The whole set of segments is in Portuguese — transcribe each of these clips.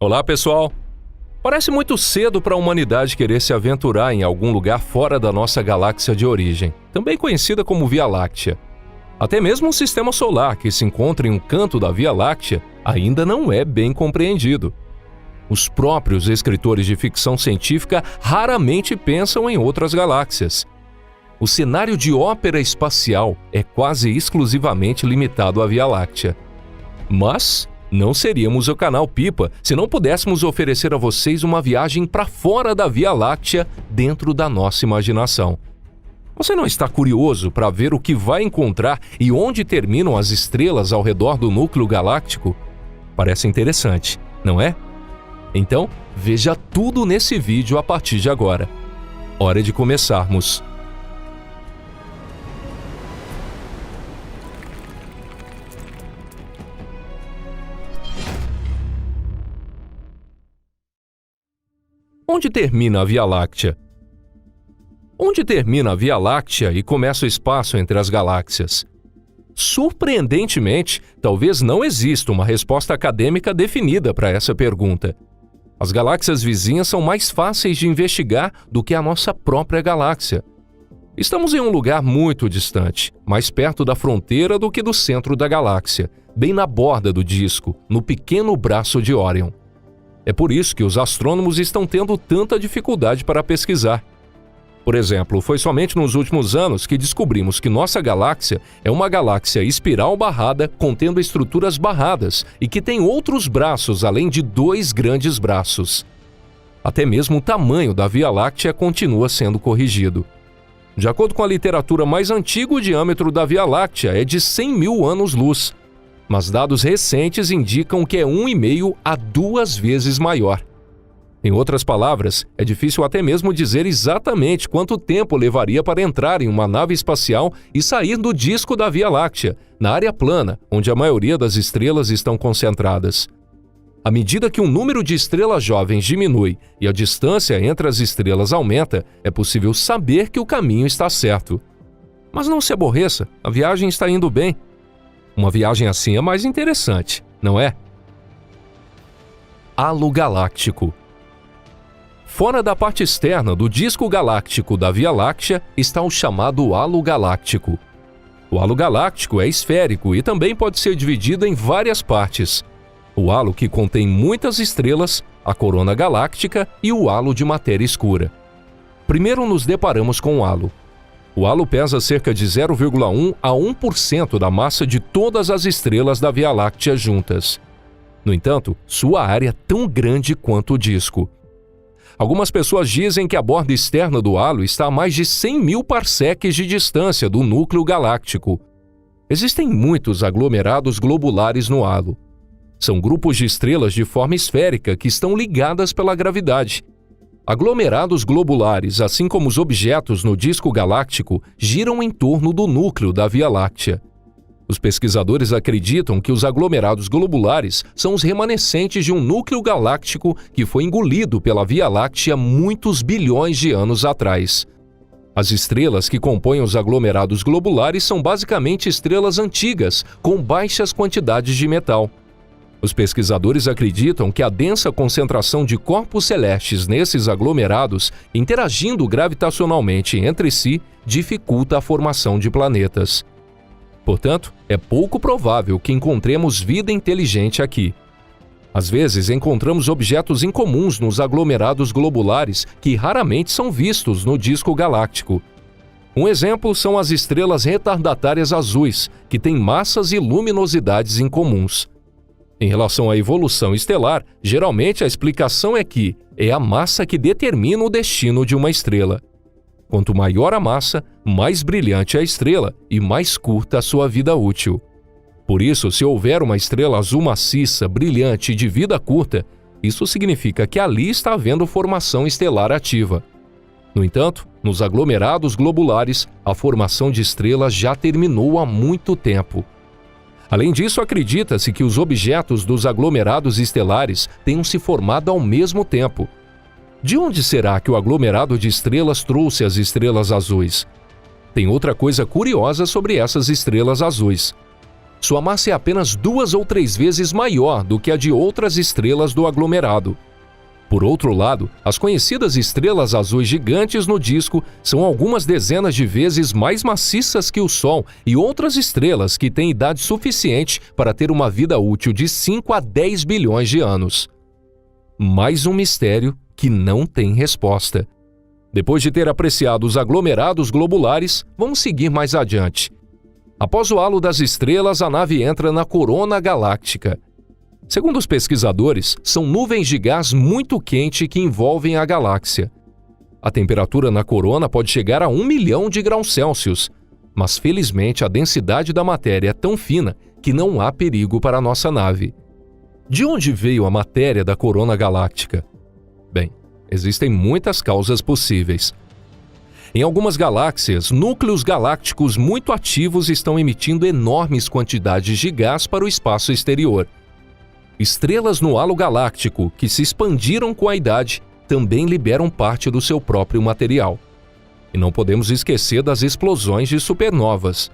Olá, pessoal! Parece muito cedo para a humanidade querer se aventurar em algum lugar fora da nossa galáxia de origem, também conhecida como Via Láctea. Até mesmo o sistema solar, que se encontra em um canto da Via Láctea, ainda não é bem compreendido. Os próprios escritores de ficção científica raramente pensam em outras galáxias. O cenário de ópera espacial é quase exclusivamente limitado à Via Láctea. Mas não seríamos o canal Pipa se não pudéssemos oferecer a vocês uma viagem para fora da Via Láctea dentro da nossa imaginação. Você não está curioso para ver o que vai encontrar e onde terminam as estrelas ao redor do núcleo galáctico? Parece interessante, não é? Então, veja tudo nesse vídeo a partir de agora. Hora de começarmos! Onde termina a Via Láctea? Onde termina a Via Láctea e começa o espaço entre as galáxias? Surpreendentemente, talvez não exista uma resposta acadêmica definida para essa pergunta. As galáxias vizinhas são mais fáceis de investigar do que a nossa própria galáxia. Estamos em um lugar muito distante, mais perto da fronteira do que do centro da galáxia, bem na borda do disco, no pequeno braço de Órion. É por isso que os astrônomos estão tendo tanta dificuldade para pesquisar. Por exemplo, foi somente nos últimos anos que descobrimos que nossa galáxia é uma galáxia espiral barrada contendo estruturas barradas e que tem outros braços além de 2 grandes braços. Até mesmo o tamanho da Via Láctea continua sendo corrigido. De acordo com a literatura mais antiga, o diâmetro da Via Láctea é de 100 mil anos-luz. Mas dados recentes indicam que é 1,5 a 2 vezes maior. Em outras palavras, é difícil até mesmo dizer exatamente quanto tempo levaria para entrar em uma nave espacial e sair do disco da Via Láctea, na área plana, onde a maioria das estrelas estão concentradas. À medida que o número de estrelas jovens diminui e a distância entre as estrelas aumenta, é possível saber que o caminho está certo. Mas não se aborreça, a viagem está indo bem. Uma viagem assim é mais interessante, não é? Halo galáctico. Fora da parte externa do disco galáctico da Via Láctea está o chamado halo galáctico. O halo galáctico é esférico e também pode ser dividido em várias partes. O halo que contém muitas estrelas, a corona galáctica e o halo de matéria escura. Primeiro nos deparamos com o halo. O halo pesa cerca de 0,1 a 1% da massa de todas as estrelas da Via Láctea juntas. No entanto, sua área é tão grande quanto o disco. Algumas pessoas dizem que a borda externa do halo está a mais de 100 mil parsecs de distância do núcleo galáctico. Existem muitos aglomerados globulares no halo. São grupos de estrelas de forma esférica que estão ligadas pela gravidade. Aglomerados globulares, assim como os objetos no disco galáctico, giram em torno do núcleo da Via Láctea. Os pesquisadores acreditam que os aglomerados globulares são os remanescentes de um núcleo galáctico que foi engolido pela Via Láctea muitos bilhões de anos atrás. As estrelas que compõem os aglomerados globulares são basicamente estrelas antigas, com baixas quantidades de metal. Os pesquisadores acreditam que a densa concentração de corpos celestes nesses aglomerados, interagindo gravitacionalmente entre si, dificulta a formação de planetas. Portanto, é pouco provável que encontremos vida inteligente aqui. Às vezes, encontramos objetos incomuns nos aglomerados globulares que raramente são vistos no disco galáctico. Um exemplo são as estrelas retardatárias azuis, que têm massas e luminosidades incomuns. Em relação à evolução estelar, geralmente a explicação é que é a massa que determina o destino de uma estrela. Quanto maior a massa, mais brilhante a estrela e mais curta a sua vida útil. Por isso, se houver uma estrela azul maciça, brilhante e de vida curta, isso significa que ali está havendo formação estelar ativa. No entanto, nos aglomerados globulares, a formação de estrelas já terminou há muito tempo. Além disso, acredita-se que os objetos dos aglomerados estelares tenham se formado ao mesmo tempo. De onde será que o aglomerado de estrelas trouxe as estrelas azuis? Tem outra coisa curiosa sobre essas estrelas azuis. sua massa é apenas 2 ou 3 vezes maior do que a de outras estrelas do aglomerado. Por outro lado, as conhecidas estrelas azuis gigantes no disco são algumas dezenas de vezes mais maciças que o Sol e outras estrelas que têm idade suficiente para ter uma vida útil de 5 a 10 bilhões de anos. Mais um mistério que não tem resposta. Depois de ter apreciado os aglomerados globulares, vamos seguir mais adiante. Após o halo das estrelas, a nave entra na corona galáctica. Segundo os pesquisadores, são nuvens de gás muito quente que envolvem a galáxia. A temperatura na corona pode chegar a 1 milhão de graus Celsius, mas felizmente a densidade da matéria é tão fina que não há perigo para a nossa nave. De onde veio a matéria da corona galáctica? Bem, existem muitas causas possíveis. Em algumas galáxias, núcleos galácticos muito ativos estão emitindo enormes quantidades de gás para o espaço exterior. Estrelas no halo galáctico, que se expandiram com a idade, também liberam parte do seu próprio material. E não podemos esquecer das explosões de supernovas.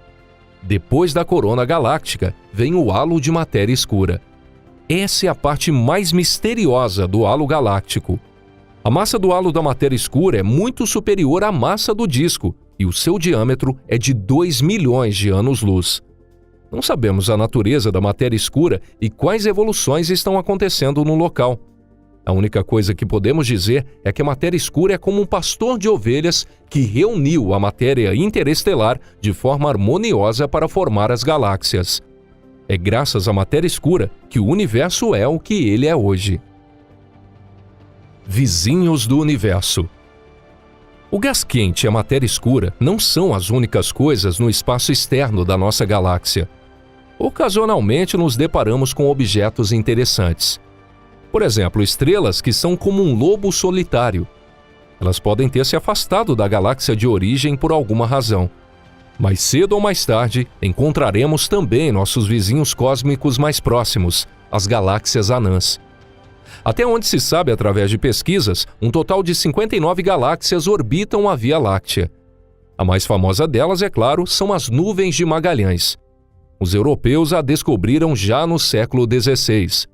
Depois da corona galáctica, vem o halo de matéria escura. Essa é a parte mais misteriosa do halo galáctico. A massa do halo da matéria escura é muito superior à massa do disco, e o seu diâmetro é de 2 milhões de anos-luz. Não sabemos a natureza da matéria escura e quais evoluções estão acontecendo no local. A única coisa que podemos dizer é que a matéria escura é como um pastor de ovelhas que reuniu a matéria interestelar de forma harmoniosa para formar as galáxias. É graças à matéria escura que o universo é o que ele é hoje. Vizinhos do universo. O gás quente e a matéria escura não são as únicas coisas no espaço externo da nossa galáxia. Ocasionalmente nos deparamos com objetos interessantes. Por exemplo, estrelas que são como um lobo solitário. Elas podem ter se afastado da galáxia de origem por alguma razão. Mais cedo ou mais tarde, encontraremos também nossos vizinhos cósmicos mais próximos, as galáxias anãs. Até onde se sabe através de pesquisas, um total de 59 galáxias orbitam a Via Láctea. A mais famosa delas, é claro, são as nuvens de Magalhães. Os europeus a descobriram já no século XVI.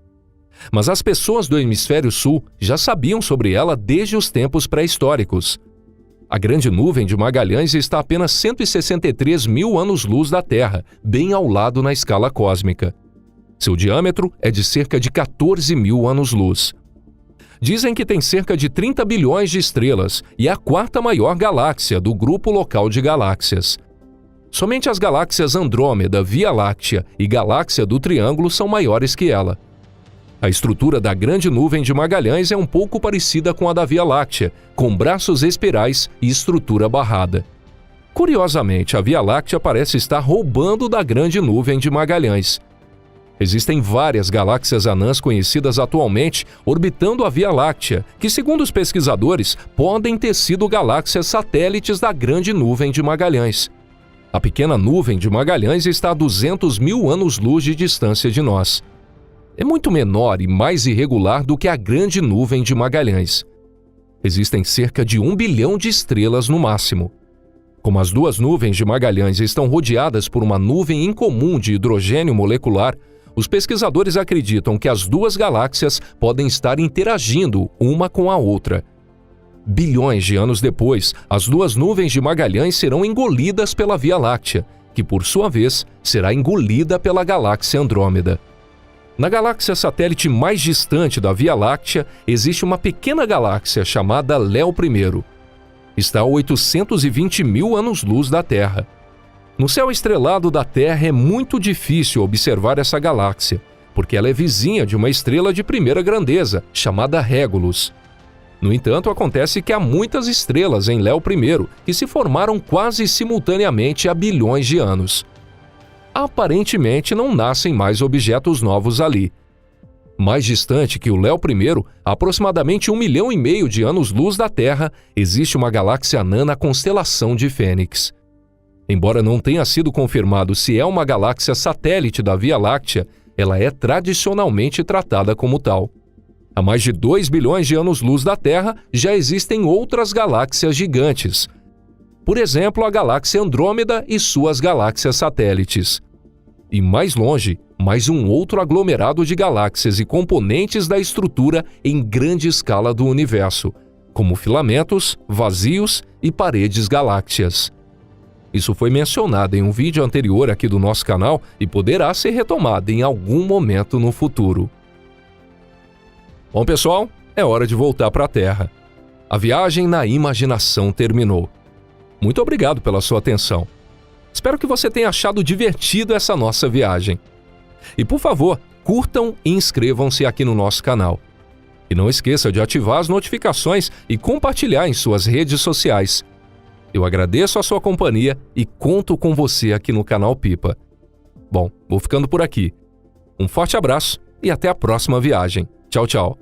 Mas as pessoas do hemisfério sul já sabiam sobre ela desde os tempos pré-históricos. A grande nuvem de Magalhães está a apenas 163 mil anos-luz da Terra, bem ao lado na escala cósmica. Seu diâmetro é de cerca de 14 mil anos-luz. Dizem que tem cerca de 30 bilhões de estrelas e é a quarta maior galáxia do grupo local de galáxias. Somente as galáxias Andrômeda, Via Láctea e Galáxia do Triângulo são maiores que ela. A estrutura da grande nuvem de Magalhães é um pouco parecida com a da Via Láctea, com braços espirais e estrutura barrada. Curiosamente, a Via Láctea parece estar roubando da grande nuvem de Magalhães. Existem várias galáxias anãs conhecidas atualmente orbitando a Via Láctea, que, segundo os pesquisadores, podem ter sido galáxias satélites da grande nuvem de Magalhães. A pequena nuvem de Magalhães está a 200 mil anos-luz de distância de nós. É muito menor e mais irregular do que a grande nuvem de Magalhães. Existem cerca de 1 bilhão de estrelas no máximo. Como as duas nuvens de Magalhães estão rodeadas por uma nuvem incomum de hidrogênio molecular, os pesquisadores acreditam que as duas galáxias podem estar interagindo uma com a outra. Bilhões de anos depois, as duas nuvens de Magalhães serão engolidas pela Via Láctea, que por sua vez será engolida pela galáxia Andrômeda. Na galáxia satélite mais distante da Via Láctea, existe uma pequena galáxia chamada Léo I. Está a 820 mil anos-luz da Terra. No céu estrelado da Terra é muito difícil observar essa galáxia, porque ela é vizinha de uma estrela de primeira grandeza, chamada Régulus. No entanto, acontece que há muitas estrelas em Léo I que se formaram quase simultaneamente há bilhões de anos. Aparentemente não nascem mais objetos novos ali. Mais distante que o Léo I, a aproximadamente 1,5 milhão de anos-luz da Terra, existe uma galáxia anã na constelação de Fênix. Embora não tenha sido confirmado se é uma galáxia satélite da Via Láctea, ela é tradicionalmente tratada como tal. Há mais de 2 bilhões de anos-luz da Terra, já existem outras galáxias gigantes. Por exemplo, a galáxia Andrômeda e suas galáxias satélites. e mais longe, mais um outro aglomerado de galáxias e componentes da estrutura em grande escala do universo, como filamentos, vazios e paredes galácteas. Isso foi mencionado em um vídeo anterior aqui do nosso canal e poderá ser retomado em algum momento no futuro. Bom, pessoal, é hora de voltar para a Terra. A viagem na imaginação terminou. Muito obrigado pela sua atenção. Espero que você tenha achado divertido essa nossa viagem. E, por favor, curtam e inscrevam-se aqui no nosso canal. E não esqueça de ativar as notificações e compartilhar em suas redes sociais. Eu agradeço a sua companhia e conto com você aqui no canal Pipa. Bom, vou ficando por aqui. Um forte abraço e até a próxima viagem. Tchau, tchau.